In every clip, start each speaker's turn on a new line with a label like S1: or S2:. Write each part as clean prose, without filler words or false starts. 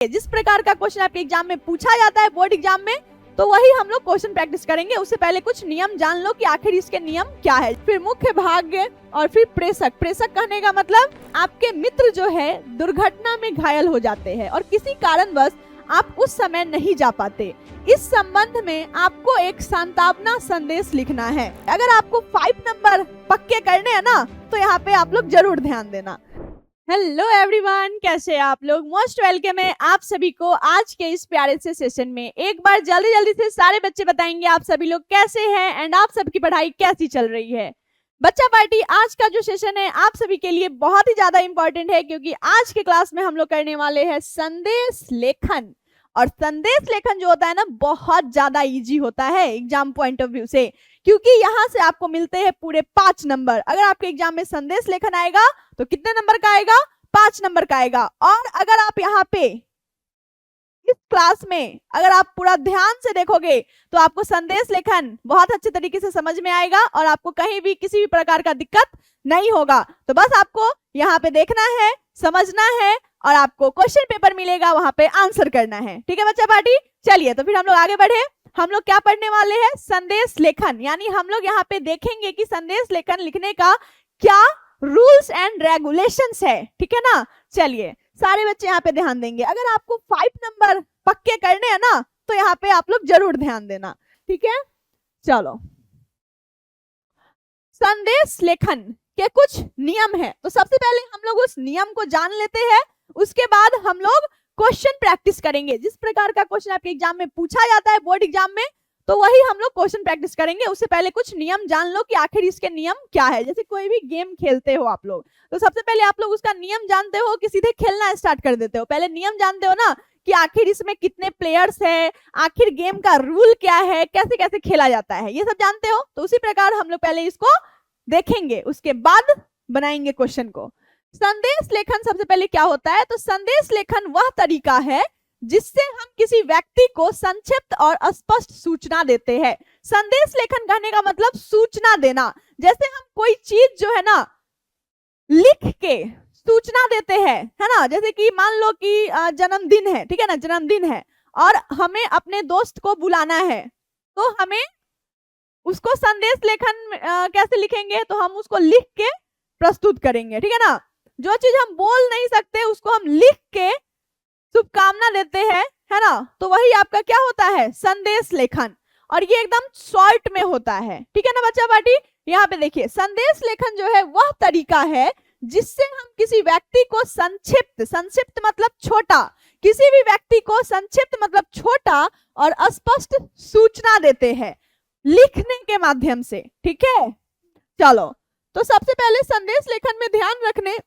S1: जिस प्रकार का क्वेश्चन आपके एग्जाम में पूछा जाता है बोर्ड एग्जाम में, तो वही हम लोग क्वेश्चन प्रैक्टिस करेंगे। उससे पहले कुछ नियम जान लो कि आखिर इसके नियम क्या है। फिर मुख्य भाग्य और फिर प्रेषक। प्रेषक कहने का मतलब आपके मित्र जो है दुर्घटना में घायल हो जाते हैं और किसी कारणवश आप उस समय नहीं जा पाते। इस संबंध में आपको एक सांत्वना संदेश लिखना है। अगर आपको 5 नंबर पक्के करने हैं ना, तो यहाँ पे आप लोग जरूर ध्यान देना। हेलो एवरीवन, कैसे हैं आप लोग? मोस्ट वेलकम है आप सभी को आज के इस प्यारे से सेशन में। एक बार जल्दी से सारे बच्चे बताएंगे आप सभी लोग कैसे हैं एंड आप सबकी पढ़ाई कैसी चल रही है। बच्चा पार्टी आज का जो सेशन है आप सभी के लिए बहुत ही ज्यादा इंपॉर्टेंट है, क्योंकि आज के क्लास में हम लोग करने वाले हैं संदेश लेखन। और संदेश लेखन जो होता है ना, बहुत ज्यादा इजी होता है एग्जाम पॉइंट ऑफ व्यू से, क्योंकि यहाँ से आपको मिलते हैं पूरे 5 नंबर। अगर आपके एग्जाम में संदेश लेखन आएगा तो कितने नंबर का आएगा? 5 नंबर का आएगा। और अगर आप यहाँ पे इस क्लास में अगर आप पूरा ध्यान से देखोगे तो आपको संदेश लेखन बहुत अच्छे तरीके से समझ में आएगा और आपको कहीं भी किसी भी प्रकार का दिक्कत नहीं होगा। तो बस आपको यहाँ पे देखना है, समझना है और आपको क्वेश्चन पेपर मिलेगा, वहां पे आंसर करना है। ठीक है बच्चा पार्टी? चलिए तो फिर हम लोग आगे बढ़े। हम लोग क्या पढ़ने वाले हैं? संदेश लेखन। यानी हम लोग यहाँ पे देखेंगे कि संदेश लेखन लिखने का क्या रूल्स एंड रेगुलेशंस है। ठीक है ना? चलिए सारे बच्चे यहाँ पे ध्यान देंगे। अगर आपको 5 नंबर पक्के करने हैं ना, तो यहाँ पे आप लोग जरूर ध्यान देना। ठीक है, चलो। संदेश लेखन के कुछ नियम है, तो सबसे पहले हम लोग उस नियम को जान लेते हैं। उसके बाद हम लोग क्वेश्चन प्रैक्टिस करेंगे। जिस प्रकार का क्वेश्चन आपके एग्जाम में पूछा जाता है बोर्ड एग्जाम में, तो वही हम लोग क्वेश्चन प्रैक्टिस करेंगे। उससे पहले कुछ नियम जान लो कि आखिर इसके नियम क्या है। जैसे कोई भी गेम खेलते हो आप लोग, तो सबसे पहले आप लोग उसका नियम जानते हो कि सीधे खेलना स्टार्ट कर देते हो? पहले नियम जानते हो ना कि आखिर इसमें कितने प्लेयर्स है, आखिर गेम का रूल क्या है, कैसे कैसे खेला जाता है, ये सब जानते हो। तो उसी प्रकार हम लोग पहले इसको देखेंगे, उसके बाद बनाएंगे क्वेश्चन को। संदेश लेखन सबसे पहले क्या होता है? तो संदेश लेखन वह तरीका है जिससे हम किसी व्यक्ति को संक्षिप्त और स्पष्ट सूचना देते हैं। संदेश लेखन कहने का मतलब सूचना देना। जैसे हम कोई चीज जो है ना लिख के सूचना देते हैं, है ना? जैसे कि मान लो कि जन्मदिन है, ठीक है ना? जन्मदिन है और हमें अपने दोस्त को बुलाना है, तो हमें उसको संदेश लेखन कैसे लिखेंगे? तो हम उसको लिख के प्रस्तुत करेंगे। ठीक है ना? जो चीज हम बोल नहीं सकते उसको हम लिख के शुभकामना देते हैं, है ना? तो वही आपका क्या होता है? संदेश लेखन। और ये एकदम शॉर्ट में होता है। ठीक है ना बच्चा पार्टी? यहाँ पे देखिए, संदेश लेखन जो है वह तरीका है जिससे हम किसी व्यक्ति को संक्षिप्त मतलब छोटा, किसी भी व्यक्ति को संक्षिप्त मतलब छोटा और स्पष्ट सूचना देते हैं लिखने के माध्यम से। ठीक है, चलो। तो सबसे पहले संदेश लेखन में ध्यान रखने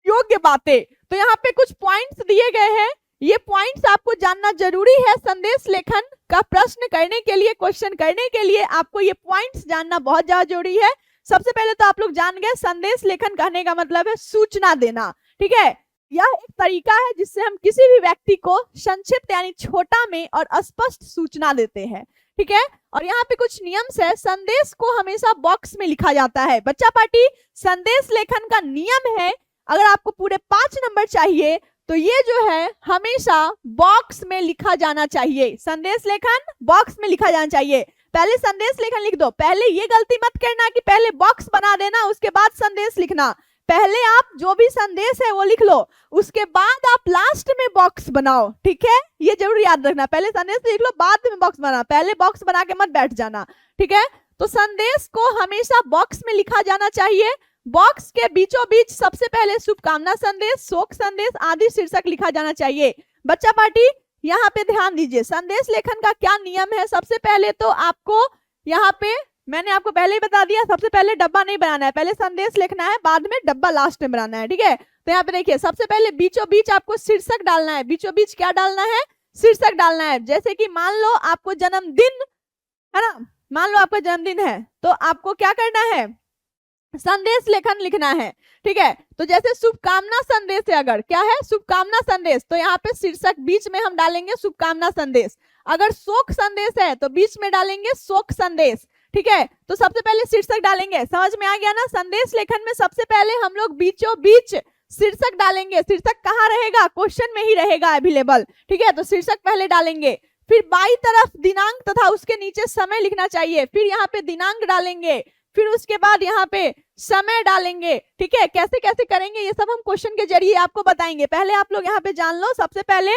S1: योग्य बातें, तो यहाँ पे कुछ पॉइंट्स दिए गए हैं। ये पॉइंट्स आपको जानना जरूरी है। संदेश लेखन का प्रश्न करने के लिए, क्वेश्चन करने के लिए आपको ये पॉइंट्स जानना बहुत ज्यादा जरूरी है। सबसे पहले तो आप लोग जान गए संदेश लेखन कहने का मतलब है सूचना देना। ठीक है, यह एक तरीका है जिससे हम किसी भी व्यक्ति को संक्षिप्त यानी छोटा में और स्पष्ट सूचना देते हैं। ठीक है, और यहाँ पे कुछ नियम है। संदेश को हमेशा बॉक्स में लिखा जाता है। बच्चा पार्टी, संदेश लेखन का नियम है, अगर आपको पूरे 5 नंबर चाहिए तो ये जो है हमेशा बॉक्स में लिखा जाना चाहिए। संदेश लेखन बॉक्स में लिखा जाना चाहिए। पहले संदेश लेखन लिख दो। पहले ये गलती मत करना कि पहले बॉक्स बना देना उसके बाद संदेश लिखना। पहले आप जो भी संदेश है वो लिख लो, उसके बाद आप लास्ट में बॉक्स बनाओ। ठीक है, ये जरूर याद रखना। पहले संदेश लिख लो, बाद में बॉक्स बना, पहले बॉक्स बना के मत बैठ जाना। ठीक है, तो संदेश को हमेशा बॉक्स में लिखा जाना चाहिए। बॉक्स के बीचों बीच सबसे पहले शुभकामना संदेश, शोक संदेश आदि शीर्षक लिखा जाना चाहिए। बच्चा पार्टी यहाँ पे ध्यान दीजिए, संदेश लेखन का क्या नियम है। सबसे पहले तो आपको यहाँ पे मैंने आपको पहले ही बता दिया, सबसे पहले डब्बा नहीं बनाना है, पहले संदेश लिखना है, बाद में डब्बा लास्ट में बनाना है। ठीक है, तो यहाँ पे देखिए, सबसे पहले बीचों बीच आपको शीर्षक डालना है। बीचों बीच क्या डालना है? शीर्षक डालना है। जैसे कि मान लो आपको जन्मदिन है ना, मान लो आपका जन्मदिन है, तो आपको क्या करना है? संदेश लेखन लिखना है। ठीक है, तो जैसे शुभकामना संदेश है, अगर क्या है? शुभकामना संदेश, तो यहाँ पे शीर्षक बीच में हम डालेंगे शुभकामना संदेश। अगर शोक संदेश है तो बीच में डालेंगे शोक संदेश। ठीक है, तो सबसे पहले शीर्षक डालेंगे। समझ में आ गया ना? संदेश लेखन में सबसे पहले हम लोग बीचों बीच शीर्षक डालेंगे। शीर्षक कहाँ रहेगा? क्वेश्चन में ही रहेगा अवेलेबल, ठीक है। तो शीर्षक पहले डालेंगे, फिर बाई तरफ दिनांक तथा उसके नीचे समय लिखना चाहिए, फिर यहाँ पे दिनांक डालेंगे, फिर उसके बाद यहाँ पे समय डालेंगे, ठीक है। कैसे कैसे करेंगे ये सब हम क्वेश्चन के जरिए आपको बताएंगे। पहले आप लोग यहाँ पे जान लो, सबसे पहले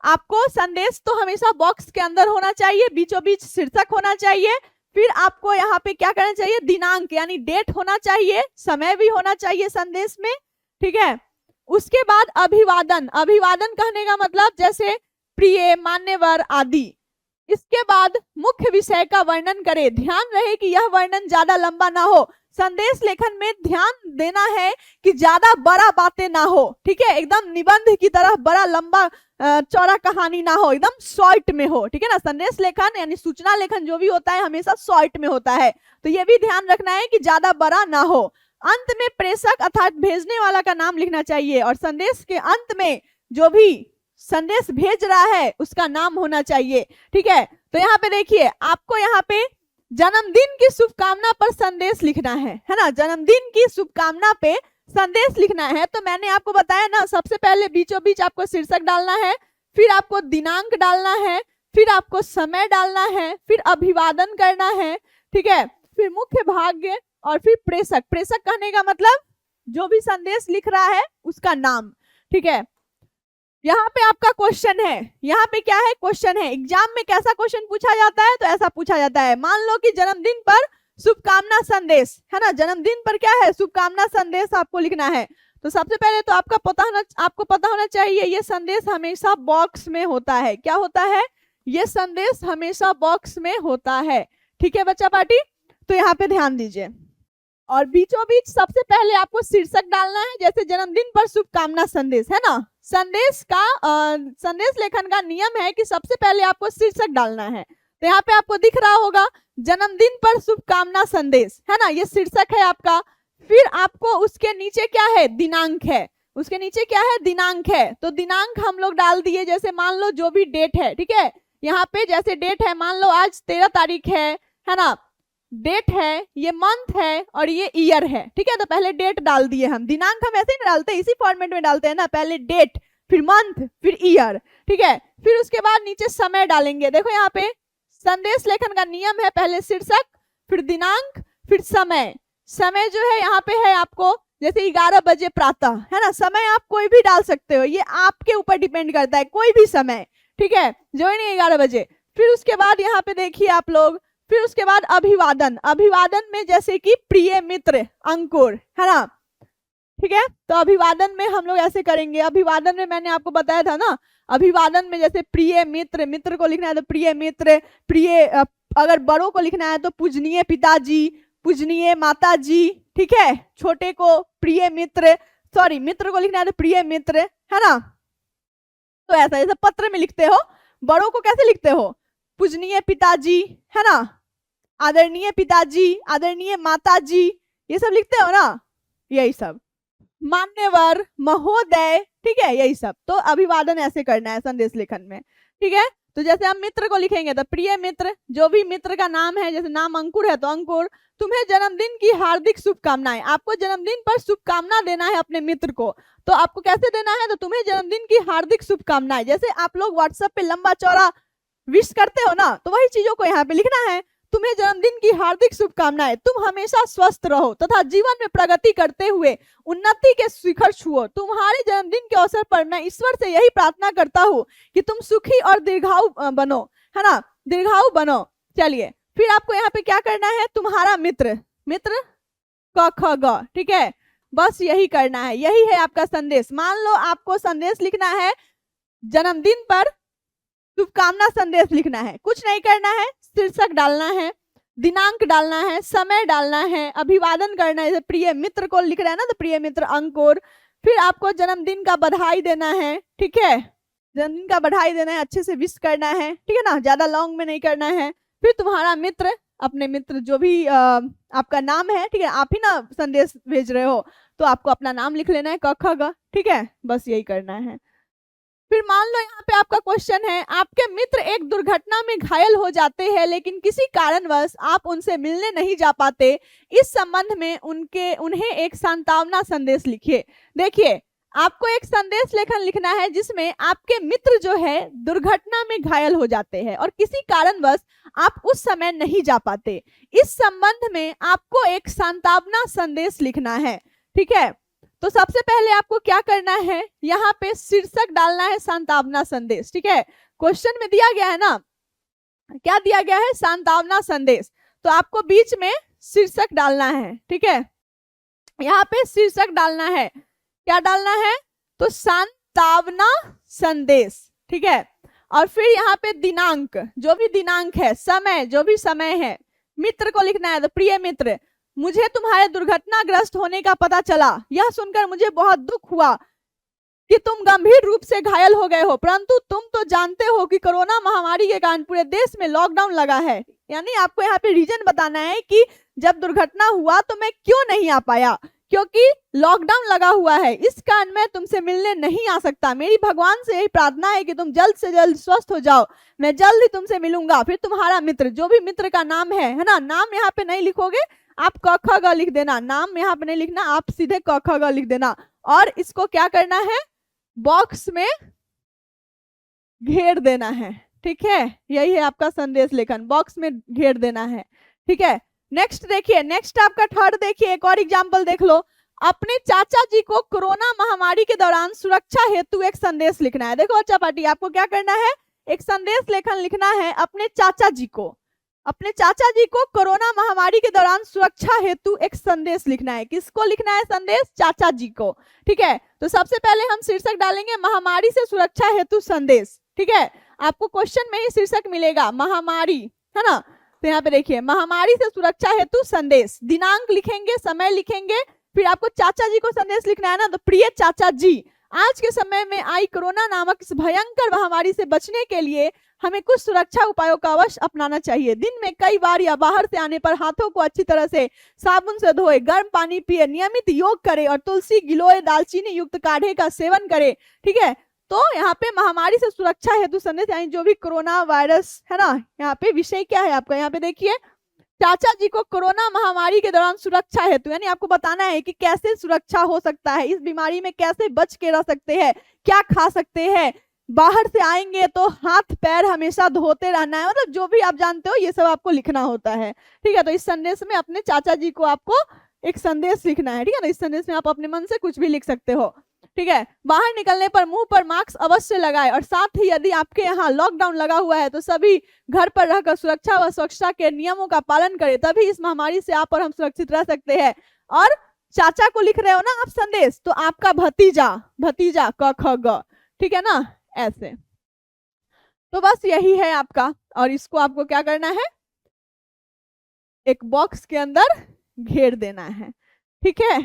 S1: आपको संदेश तो हमेशा बॉक्स के अंदर होना चाहिए, बीचों बीच शीर्षक होना चाहिए, फिर आपको यहाँ पे क्या करना चाहिए? दिनांक यानी डेट होना चाहिए, समय भी होना चाहिए संदेश में, ठीक है। उसके बाद अभिवादन। अभिवादन कहने का मतलब जैसे प्रिय, मान्यवर आदि। इसके बाद मुख्य विषय का वर्णन करें। ध्यान रहे कि यह वर्णन ज्यादा लंबा ना हो। संदेश लेखन में ध्यान देना है कि ज्यादा बड़ा बातें ना हो, ठीक है। एकदम निबंध की तरह बड़ा लंबा चौड़ा कहानी ना हो, एकदम शॉर्ट में हो, ठीक है ना। संदेश लेखन यानी सूचना लेखन जो भी होता है हमेशा शॉर्ट में होता है, तो ये भी ध्यान रखना है कि ज्यादा बड़ा ना हो। अंत में प्रेषक अर्थात भेजने वाला का नाम लिखना चाहिए और संदेश के अंत में जो भी संदेश भेज रहा है उसका नाम होना चाहिए, ठीक है। तो यहाँ पे देखिए, आपको यहाँ पे जन्मदिन की शुभकामना पर संदेश लिखना है ना। जन्मदिन की शुभकामना पे संदेश लिखना है। तो मैंने आपको बताया ना, सबसे पहले बीचों बीच आपको शीर्षक डालना है, फिर आपको दिनांक डालना है, फिर आपको समय डालना है, फिर अभिवादन करना है, ठीक है, फिर मुख्य भाग्य और फिर प्रेषक। प्रेषक कहने का मतलब जो भी संदेश लिख रहा है उसका नाम, ठीक है। यहाँ पे आपका क्वेश्चन है, यहाँ पे क्या है? क्वेश्चन है। एग्जाम में कैसा क्वेश्चन पूछा जाता है? तो ऐसा पूछा जाता है, मान लो कि जन्मदिन पर शुभकामना संदेश है ना। जन्मदिन पर क्या है? शुभकामना संदेश आपको लिखना है। तो सबसे पहले तो आपको पता होना चाहिए ये संदेश हमेशा बॉक्स में होता है। क्या होता है? ये संदेश हमेशा बॉक्स में होता है, ठीक है बच्चा पार्टी। तो यहाँ पे ध्यान दीजिए, और बीचों बीच सबसे पहले आपको शीर्षक डालना है, जैसे जन्मदिन पर शुभकामना संदेश है ना। संदेश लेखन का नियम है कि सबसे पहले आपको शीर्षक डालना है। तो यहाँ पे आपको दिख रहा होगा जन्मदिन पर शुभकामना संदेश है ना, ये शीर्षक है आपका। फिर आपको उसके नीचे क्या है? दिनांक है। उसके नीचे क्या है? दिनांक है। तो दिनांक हम लोग डाल दिए, जैसे मान लो जो भी डेट है, ठीक है। यहाँ पे जैसे डेट है, मान लो आज 13 तारीख है ना, डेट है, ये मंथ है और ये ईयर है, ठीक है। तो पहले डेट डाल दिए हम, दिनांक हम ऐसे ही डालते हैं, इसी फॉर्मेट में डालते हैं ना, पहले डेट, फिर मंथ, फिर ईयर, ठीक है। फिर उसके बाद नीचे समय डालेंगे। देखो यहाँ पे संदेश लेखन का नियम है, पहले शीर्षक, फिर दिनांक, फिर समय। समय जो है यहाँ पे है आपको, जैसे 11 बजे प्रातः है ना। समय आप कोई भी डाल सकते हो, ये आपके ऊपर डिपेंड करता है, कोई भी समय, ठीक है, जो ही नहीं 11 बजे। फिर उसके बाद यहाँ पे देखिए आप लोग, फिर उसके बाद अभिवादन। अभिवादन में जैसे कि प्रिय मित्र अंकुर है ना, ठीक है। तो अभिवादन में हम लोग ऐसे करेंगे। अभिवादन में मैंने आपको बताया था ना, अभिवादन में जैसे प्रिय मित्र, मित्र को लिखना है तो प्रिय मित्र, प्रिय अगर बड़ों को लिखना है तो पूजनीय पिताजी, पूजनीय माताजी, ठीक है। छोटे को प्रिय मित्र, सॉरी मित्र को लिखना है तो प्रिय मित्र है ना। तो ऐसा जैसे पत्र में लिखते हो, बड़ों को कैसे लिखते हो? पूजनीय पिताजी है ना, आदरणीय पिताजी, आदरणीय माताजी, ये सब लिखते हो ना, यही सब। मान्यवर, महोदय, ठीक है, यही सब। तो अभिवादन ऐसे करना है संदेश लेखन में, ठीक है। तो जैसे हम मित्र को लिखेंगे तो प्रिय मित्र, जो भी मित्र का नाम है, जैसे नाम अंकुर है तो अंकुर, तुम्हें जन्मदिन की हार्दिक शुभकामनाएं। आपको जन्मदिन पर शुभकामना देना है अपने मित्र को। तो आपको कैसे देना है? तो तुम्हें जन्मदिन की हार्दिक शुभकामनाएं। जैसे आप लोग व्हाट्सएप पे लंबा चौड़ा विश करते हो ना, तो वही चीजों को यहाँ पे लिखना है। तुम्हें जन्मदिन की हार्दिक शुभकामनाएं, तुम हमेशा स्वस्थ रहो तथा जीवन में प्रगति करते हुए उन्नति के शिखर छुओ। तुम्हारे जन्मदिन के अवसर पर मैं ईश्वर से यही प्रार्थना करता हूँ कि तुम सुखी और दीर्घायु बनो, है ना, दीर्घायु बनो। चलिए, फिर आपको यहाँ पे क्या करना है? तुम्हारा मित्र, मित्र क ख ग, ठीक है, बस यही करना है, यही है आपका संदेश। मान लो आपको संदेश लिखना है, जन्मदिन पर शुभकामना संदेश लिखना है, कुछ नहीं करना है, शीर्षक डालना है, दिनांक डालना है, समय डालना है, अभिवादन करना है। जैसे प्रिय मित्र को लिख रहा है ना, तो प्रिय मित्र अंकुर। फिर आपको जन्मदिन का बधाई देना है, ठीक है, जन्मदिन का बधाई देना है, अच्छे से विश करना है, ठीक है ना, ज्यादा लॉन्ग में नहीं करना है। फिर तुम्हारा मित्र, अपने मित्र जो भी आपका नाम है, ठीक है, आप ही ना संदेश भेज रहे हो, तो आपको अपना नाम लिख लेना है, क ख ग, ठीक है, बस यही करना है। फिर मान लो यहाँ पे आपका क्वेश्चन है, आपके मित्र एक दुर्घटना में घायल हो जाते हैं लेकिन किसी कारणवश आप उनसे मिलने नहीं जा पाते। इस संबंध में उन्हें एक सांत्वना संदेश लिखिए। देखिए, आपको एक संदेश लेखन लिखना है जिसमें आपके मित्र जो है दुर्घटना में घायल हो जाते हैं और किसी कारणवश आप उस समय नहीं जा पाते। इस संबंध में आपको एक सांत्वना संदेश लिखना है। ठीक है, तो सबसे पहले आपको क्या करना है, यहाँ पे शीर्षक डालना है सांत्वना संदेश। ठीक है, क्वेश्चन में दिया गया है ना, क्या दिया गया है, सांत्वना संदेश, तो आपको बीच में शीर्षक डालना है। ठीक है, यहाँ पे शीर्षक डालना है, क्या डालना है, तो सांत्वना संदेश। ठीक है, और फिर यहाँ पे दिनांक, जो भी दिनांक है, समय, जो भी समय है, मित्र को लिखना है, तो प्रिय मित्र, मुझे तुम्हारे दुर्घटनाग्रस्त होने का पता चला। यह सुनकर मुझे बहुत दुख हुआ कि तुम गंभीर रूप से घायल हो गए हो, परंतु तुम तो जानते हो कि कोरोना महामारी के कारण पूरे देश में लॉकडाउन लगा है। यानी आपको यहाँ पे रीजन बताना है कि जब दुर्घटना हुआ तो मैं क्यों नहीं आ पाया, क्योंकि लॉकडाउन लगा हुआ है, इस कारण मैं तुमसे मिलने नहीं आ सकता। मेरी भगवान से यही प्रार्थना है कि तुम जल्द से जल्द स्वस्थ हो जाओ, मैं जल्द ही तुमसे मिलूंगा। फिर तुम्हारा मित्र, जो भी मित्र का नाम है ना, नाम यहाँ पे नहीं लिखोगे, आप क ख ग लिख देना, नाम यहाँ पे नहीं लिखना, आप सीधे क ख ग लिख देना। और इसको क्या करना है, बॉक्स में घेर देना है। ठीक है, यही है आपका संदेश लेखन, बॉक्स में घेर देना है। ठीक है, नेक्स्ट देखिए, नेक्स्ट आपका थर्ड देखिए, एक और एग्जांपल देख लो। अपने चाचा जी को कोरोना महामारी के दौरान सुरक्षा हेतु एक संदेश लिखना है। देखो अच्छा पार्टी, आपको क्या करना है, एक संदेश लेखन लिखना है अपने चाचा जी को, अपने चाचा जी को कोरोना महामारी के दौरान सुरक्षा हेतु एक संदेश लिखना है। किसको लिखना है संदेश, चाचा जी को। ठीक है, तो सबसे पहले हम शीर्षक डालेंगे महामारी से सुरक्षा हेतु संदेश। ठीक है, आपको क्वेश्चन में ही शीर्षक मिलेगा महामारी, है ना, तो यहाँ पे देखिए महामारी से सुरक्षा हेतु संदेश, दिनांक लिखेंगे, समय लिखेंगे, फिर आपको चाचा जी को संदेश लिखना है ना, तो प्रिय चाचा जी, आज के समय में आई कोरोना नामक इस भयंकर महामारी से बचने के लिए हमें कुछ सुरक्षा उपायों का अवश्य अपनाना चाहिए। दिन में कई बार या बाहर से आने पर हाथों को अच्छी तरह से साबुन से धोए, गर्म पानी पिए, नियमित योग करें और तुलसी, गिलोय, दालचीनी युक्त काढ़े का सेवन करें। ठीक है, तो यहाँ पे महामारी से सुरक्षा हेतु संदेश, यानी जो भी कोरोना वायरस है ना, यहाँ पे विषय क्या है आपका, यहाँ पे देखिए चाचा जी को कोरोना महामारी के दौरान सुरक्षा हेतु, यानी आपको बताना है कि कैसे सुरक्षा हो सकता है, इस बीमारी में कैसे बच के रह सकते हैं, क्या खा सकते हैं, बाहर से आएंगे तो हाथ पैर हमेशा धोते रहना है, मतलब जो भी आप जानते हो ये सब आपको लिखना होता है। ठीक है, तो इस संदेश में अपने चाचा जी को आपको एक संदेश लिखना है। ठीक है ना, इस संदेश में आप अपने मन से कुछ भी लिख सकते हो। ठीक है, बाहर निकलने पर मुंह पर मास्क अवश्य लगाए और साथ ही यदि आपके यहाँ लॉकडाउन लगा हुआ है तो सभी घर पर रहकर सुरक्षा व स्वच्छता के नियमों का पालन करें, तभी इस महामारी से आप और हम सुरक्षित रह सकते हैं। और चाचा को लिख रहे हो ना आप संदेश, तो आपका भतीजा, भतीजा क ख ग, ठीक है ना, ऐसे। तो बस यही है आपका, और इसको आपको क्या करना है, एक बॉक्स के अंदर घेर देना है। ठीक है,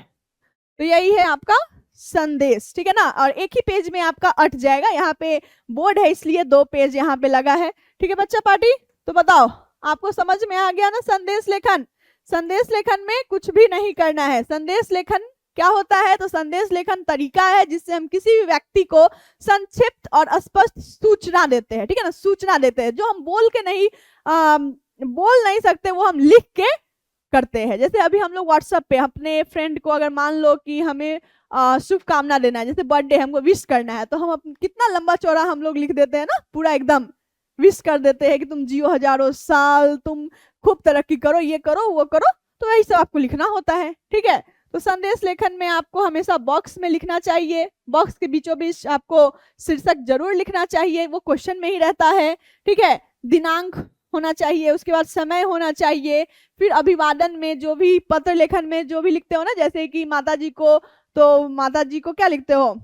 S1: तो यही है आपका संदेश। ठीक है ना, और एक ही पेज में आपका अट जाएगा, यहाँ पे बोर्ड है इसलिए 2 पेज यहाँ पे लगा है। ठीक है बच्चा पार्टी, तो बताओ आपको समझ में आ गया ना संदेश लेखन। संदेश लेखन में कुछ भी नहीं करना है। संदेश लेखन क्या होता है, तो संदेश लेखन तरीका है जिससे हम किसी भी व्यक्ति को संक्षिप्त और स्पष्ट सूचना देते हैं। ठीक है ना, सूचना देते हैं, जो हम बोल के नहीं बोल नहीं सकते वो हम लिख के करते हैं। जैसे अभी हम लोग व्हाट्सएप पे अपने फ्रेंड को अगर मान लो कि हमें शुभकामना देना है, जैसे बर्थडे हमको विश करना है, तो हम कितना लंबा चौड़ा हम लोग लिख देते हैं ना, पूरा एकदम विश कर देते हैं कि तुम जियो हजारों साल, तुम खूब तरक्की करो, ये करो वो करो, तो यही सब आपको लिखना होता है। ठीक है, तो संदेश लेखन में आपको हमेशा बॉक्स में लिखना चाहिए, बॉक्स के बीचों बीच आपको शीर्षक जरूर लिखना चाहिए, वो क्वेश्चन में ही रहता है। ठीक है, दिनांक होना चाहिए, उसके बाद समय होना चाहिए, फिर अभिवादन में जो भी पत्र लेखन में जो भी लिखते हो ना, जैसे कि माता जी को, तो माता जी को क्या लिखते हो,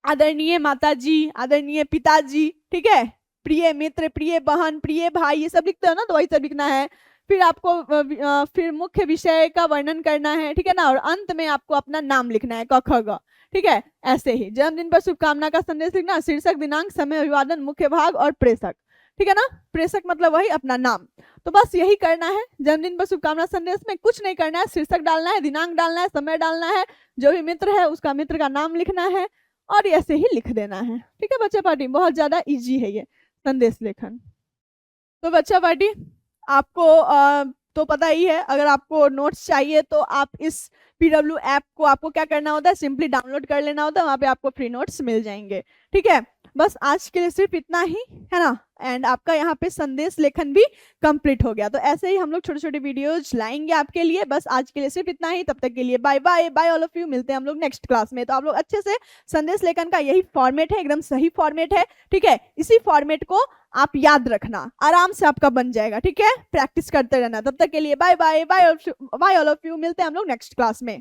S1: आदरणीय माता जी, आदरणीय पिताजी। ठीक है, प्रिय मित्र, प्रिय बहन, प्रिय भाई, ये सब लिखते हो ना, तो वही सब लिखना है। फिर आपको फिर मुख्य विषय का वर्णन करना है। ठीक है ना, और अंत में आपको अपना नाम लिखना है, क ख ग। ठीक है, ऐसे ही जन्मदिन पर शुभकामना का संदेश लिखना, शीर्षक, दिनांक, समय, अभिवादन, मुख्य भाग और प्रेषक। ठीक है ना, प्रेषक मतलब वही अपना नाम। तो बस यही करना है जन्मदिन पर शुभकामना संदेश में, कुछ नहीं करना है, शीर्षक डालना है, दिनांक डालना है, समय डालना है, जो भी मित्र है उसका मित्र का नाम लिखना है और ऐसे ही लिख देना है। ठीक है बच्चा पार्टी, बहुत ज्यादा इजी है ये संदेश लेखन। तो बच्चा पार्टी आपको तो पता ही है, अगर आपको नोट्स चाहिए तो आप इस PW ऐप को आपको क्या करना होता है, सिंपली डाउनलोड कर लेना होता है, वहां पे आपको फ्री नोट्स मिल जाएंगे। ठीक है, बस आज के लिए सिर्फ इतना ही है ना। एंड आपका यहाँ पे संदेश लेखन भी कंप्लीट हो गया। तो ऐसे ही हम लोग छोटे छोटे वीडियोज लाएंगे आपके लिए। बस आज के लिए सिर्फ इतना ही, तब तक के लिए bye bye bye all of you. मिलते हैं हम लोग नेक्स्ट क्लास में। तो आप लोग अच्छे से, संदेश लेखन का यही फॉर्मेट है, एकदम सही फॉर्मेट है। ठीक है, इसी फॉर्मेट को आप याद रखना, आराम से आपका बन जाएगा। ठीक है, प्रैक्टिस करते रहना। तब तक के लिए bye bye bye all of you. मिलते हैं हम लोग नेक्स्ट क्लास में।